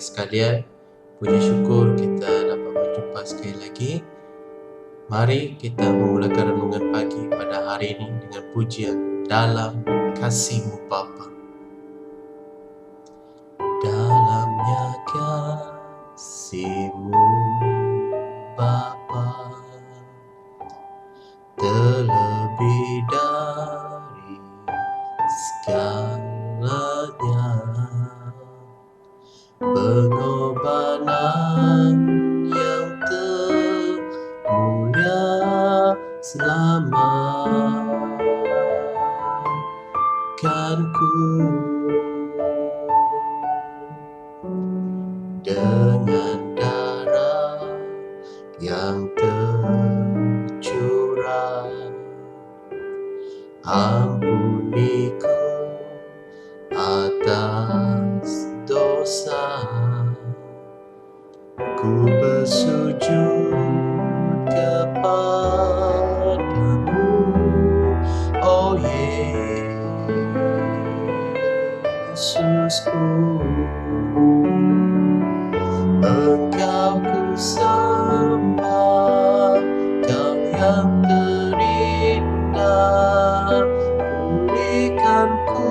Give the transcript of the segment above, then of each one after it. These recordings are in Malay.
sekalian, puji syukur kita dapat berjumpa sekali lagi. Mari kita memulakan renungan pagi pada hari ini dengan pujian Dalam Kasih-Mu Bapa. Dalamnya kasih-Mu Bapa, terlebih dari segalanya, pengorbanan yang termulia selamatkanku. Dengan darah yang tercurah, ampuniku atas dosa. Ku bersujud kepadamu, oh Yesusku. Engkau ku sembah, Kau yang terindah. Pulihkanku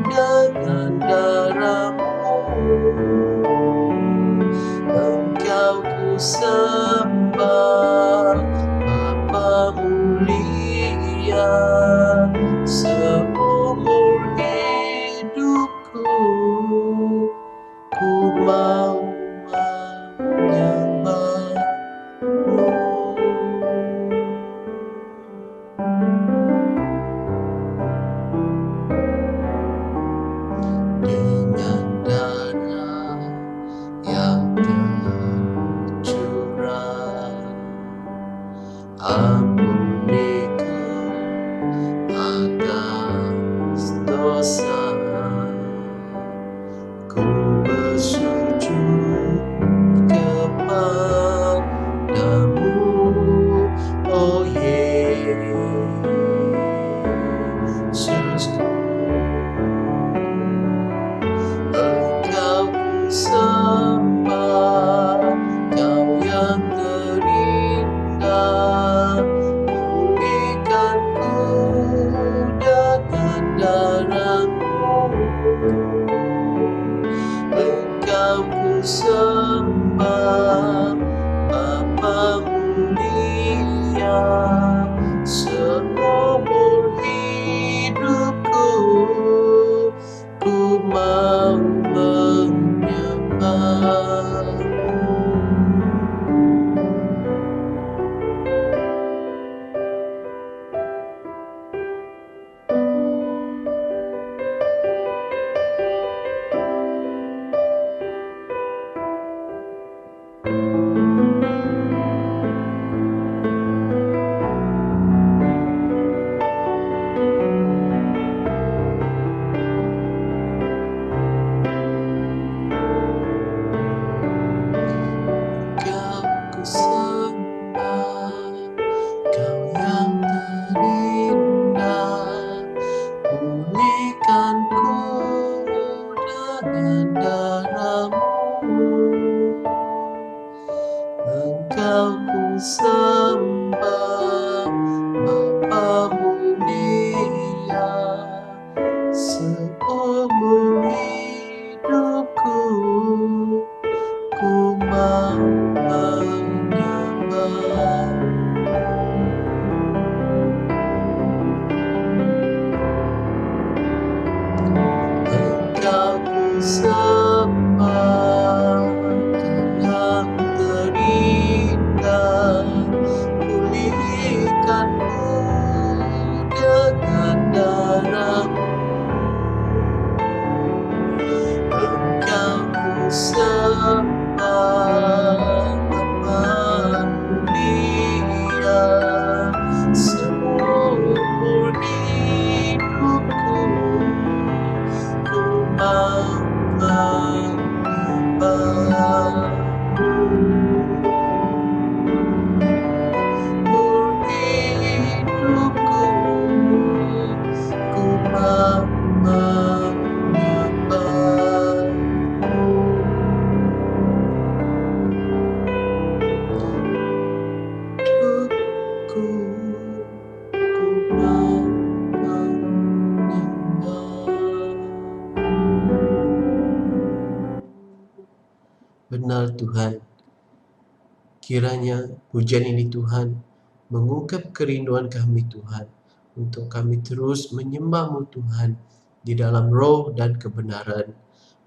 dengan darah-Mu. Engkau ku sembah, Bapa mulia. Seumur hidupku ku mau menyembah-Mu. Dengan darah yang tercurah, ampuniku atas dosa. Ku bersujud kepadamu, oh Yesusku. Engkau ku sembah, Kau yang terindah. Pulihkanku dengan darah-Mu. Engkau ku sembah, Bapa mulia. Seumur hidupku ku mau menyembah-Mu. Engkau ku sembah, Kau yang terindah. Pulihkanku dengan darah-Mu. Engkau ku sembah, Bapa mulia. Seumur hidupku ku mau menyembah. Engkau ku sembah, Kau yang terindah. Pulihkanku dengan darah-Mu. Engkau ku sembah, Bapa mulia. Seumur hidupku ku mau menyembah-Mu. Benar Tuhan, kiranya pujian ini Tuhan mengungkap kerinduan kami Tuhan, untuk kami terus menyembah-Mu Tuhan di dalam roh dan kebenaran.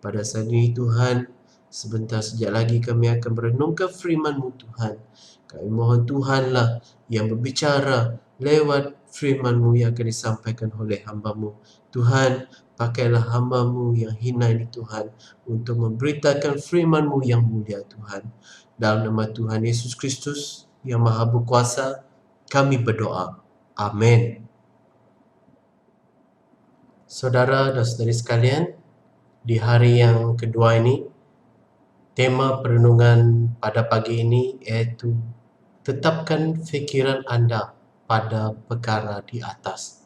Pada saat ini Tuhan, sebentar sejak lagi kami akan merenungkan firman-Mu Tuhan. Kami mohon Tuhanlah yang berbicara lewat firman-Mu yang akan disampaikan oleh hamba-Mu. Tuhan, pakailah hamba-Mu yang hina ini Tuhan, untuk memberitakan firman-Mu yang mulia Tuhan. Dalam nama Tuhan Yesus Kristus yang Maha Berkuasa, kami berdoa. Amin. Saudara dan saudari sekalian, di hari yang kedua ini, tema perenungan pada pagi ini iaitu tetapkan fikiran anda pada perkara di atas.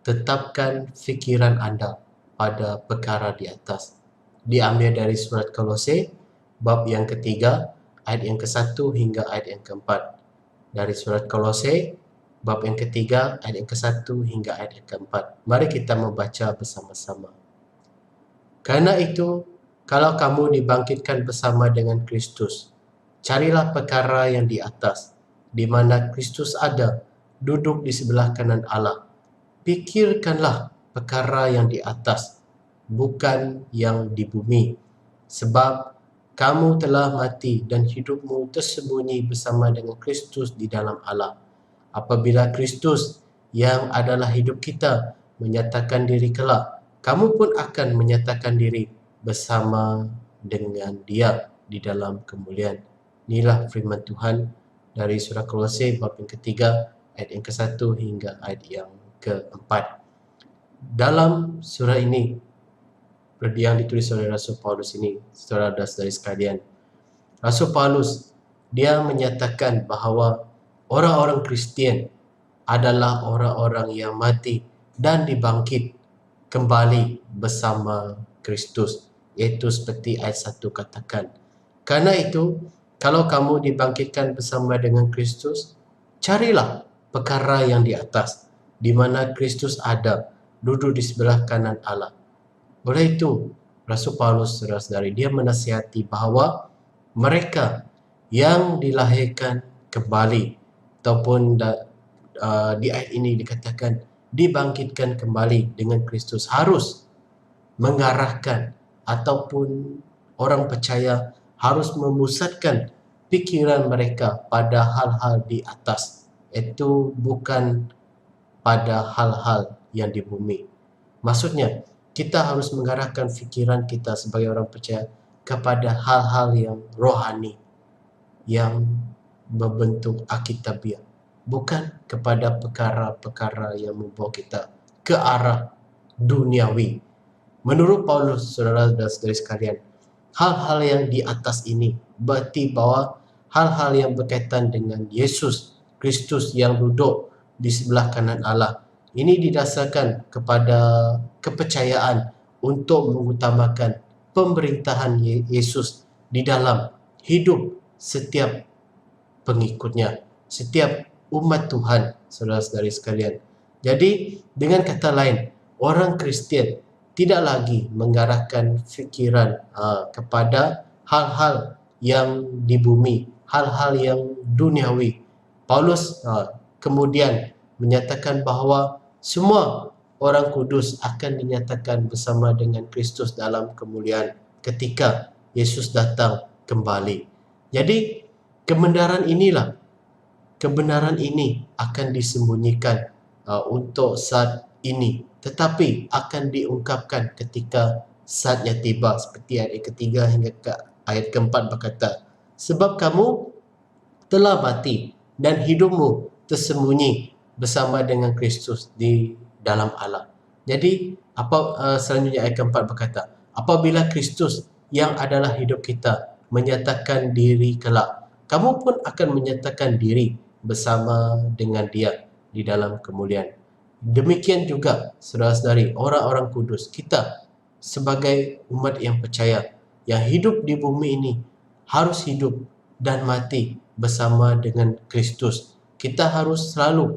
Tetapkan fikiran anda pada perkara di atas. Diambil dari surat Kolose, bab yang ketiga, ayat yang ke-1 hingga ayat yang ke-4. Dari surat Kolose, bab yang ketiga, ayat yang ke-1 hingga ayat yang ke-4. Mari kita membaca bersama-sama. Karena itu, kalau kamu dibangkitkan bersama dengan Kristus, carilah perkara yang di atas, di mana Kristus ada, duduk di sebelah kanan Allah. Pikirkanlah perkara yang di atas, bukan yang di bumi. Sebab kamu telah mati dan hidupmu tersembunyi bersama dengan Kristus di dalam Allah. Apabila Kristus yang adalah hidup kita menyatakan diri kelak, kamu pun akan menyatakan diri bersama dengan Dia di dalam kemuliaan. Inilah firman Tuhan dari surah Kolose bab yang ketiga, ayat yang ke-1 hingga ayat yang ke-4. Dalam surah ini yang ditulis oleh Rasul Paulus ini, saudara dan saudari sekalian, Rasul Paulus dia menyatakan bahawa orang-orang Kristian adalah orang-orang yang mati dan dibangkit kembali bersama Kristus, iaitu seperti ayat 1 katakan. Karena itu, kalau kamu dibangkitkan bersama dengan Kristus, carilah perkara yang di atas, di mana Kristus ada, duduk di sebelah kanan Allah. Oleh itu, Rasul Paulus, saudara-saudari, dia menasihati bahawa mereka yang dilahirkan kembali, ataupun di ayat ini dikatakan dibangkitkan kembali dengan Kristus, harus mengarahkan ataupun orang percaya harus memusatkan pikiran mereka pada hal-hal di atas, itu bukan pada hal-hal yang di bumi. Maksudnya, kita harus mengarahkan fikiran kita sebagai orang percaya kepada hal-hal yang rohani, yang berbentuk alkitabiah, bukan kepada perkara-perkara yang membawa kita ke arah duniawi. Menurut Paulus, saudara dan saudari sekalian, hal-hal yang di atas ini berarti bahwa hal-hal yang berkaitan dengan Yesus Kristus yang duduk di sebelah kanan Allah, ini didasarkan kepada kepercayaan untuk mengutamakan pemerintahan Yesus di dalam hidup setiap pengikutnya, setiap umat Tuhan, saudara-saudari sekalian. Jadi, dengan kata lain, orang Kristian tidak lagi mengarahkan fikiran kepada hal-hal yang di bumi, hal-hal yang duniawi. Paulus kemudian menyatakan bahawa semua orang kudus akan dinyatakan bersama dengan Kristus dalam kemuliaan ketika Yesus datang kembali. Jadi kebenaran ini akan disembunyikan untuk saat ini, tetapi akan diungkapkan ketika saatnya tiba, seperti ayat ketiga hingga ke ayat keempat berkata, sebab kamu telah mati dan hidupmu tersembunyi bersama dengan Kristus di dalam Allah. Jadi selanjutnya ayat keempat berkata, apabila Kristus yang adalah hidup kita menyatakan diri kelak, kamu pun akan menyatakan diri bersama dengan Dia di dalam kemuliaan. Demikian juga saudara-saudari, orang-orang kudus, kita sebagai umat yang percaya yang hidup di bumi ini harus hidup dan mati bersama dengan Kristus. Kita harus selalu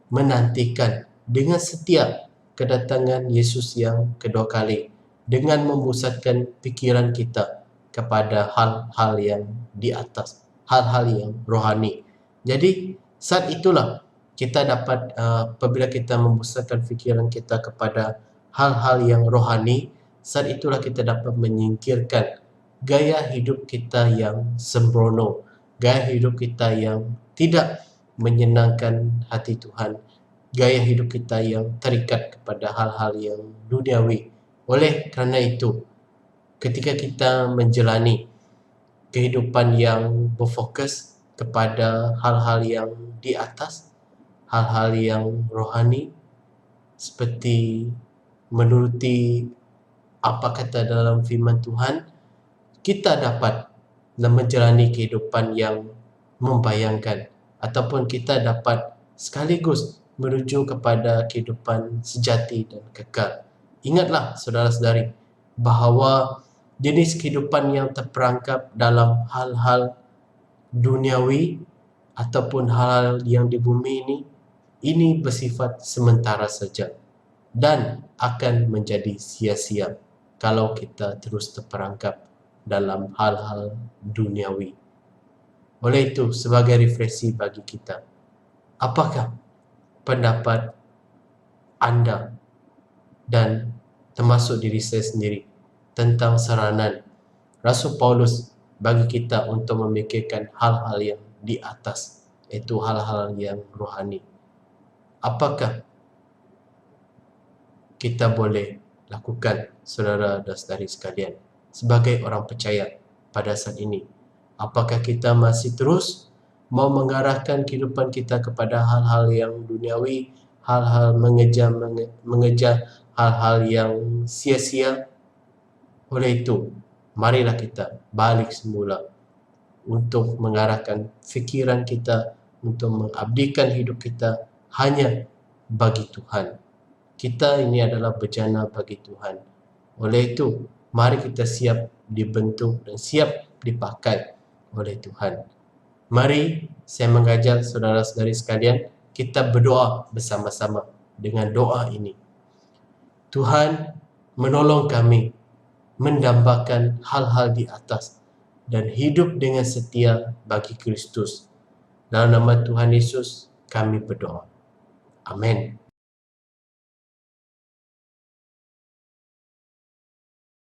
menantikan dengan setia kedatangan Yesus yang kedua kali, dengan memusatkan pikiran kita kepada hal-hal yang di atas, hal-hal yang rohani. Jadi saat itulah kita dapat apabila kita membesarkan fikiran kita kepada hal-hal yang rohani, saat itulah kita dapat menyingkirkan gaya hidup kita yang sembrono, gaya hidup kita yang tidak menyenangkan hati Tuhan, gaya hidup kita yang terikat kepada hal-hal yang duniawi. Oleh kerana itu, ketika kita menjalani kehidupan yang berfokus kepada hal-hal yang di atas, hal-hal yang rohani, seperti menuruti apa kata dalam firman Tuhan, kita dapat menjalani kehidupan yang membayangkan, ataupun kita dapat sekaligus menuju kepada kehidupan sejati dan kekal. Ingatlah saudara-saudari bahawa jenis kehidupan yang terperangkap dalam hal-hal duniawi ataupun hal yang di bumi ini bersifat sementara saja dan akan menjadi sia-sia kalau kita terus terperangkap dalam hal-hal duniawi. Oleh itu, sebagai refleksi bagi kita, apakah pendapat anda dan termasuk diri saya sendiri tentang saranan Rasul Paulus bagi kita untuk memikirkan hal-hal yang di atas, iaitu hal-hal yang rohani? Apakah kita boleh lakukan, saudara dan saudari sekalian, sebagai orang percaya pada saat ini? Apakah kita masih terus mau mengarahkan kehidupan kita kepada hal-hal yang duniawi, hal-hal mengejar hal-hal yang sia-sia? Oleh itu, marilah kita balik semula untuk mengarahkan fikiran kita, untuk mengabdikan hidup kita hanya bagi Tuhan. Kita ini adalah bejana bagi Tuhan. Oleh itu, mari kita siap dibentuk dan siap dipakai oleh Tuhan. Mari saya mengajak saudara-saudari sekalian, kita berdoa bersama-sama dengan doa ini. Tuhan, menolong kami mendambakan hal-hal di atas dan hidup dengan setia bagi Kristus. Dalam nama Tuhan Yesus kami berdoa. Amin.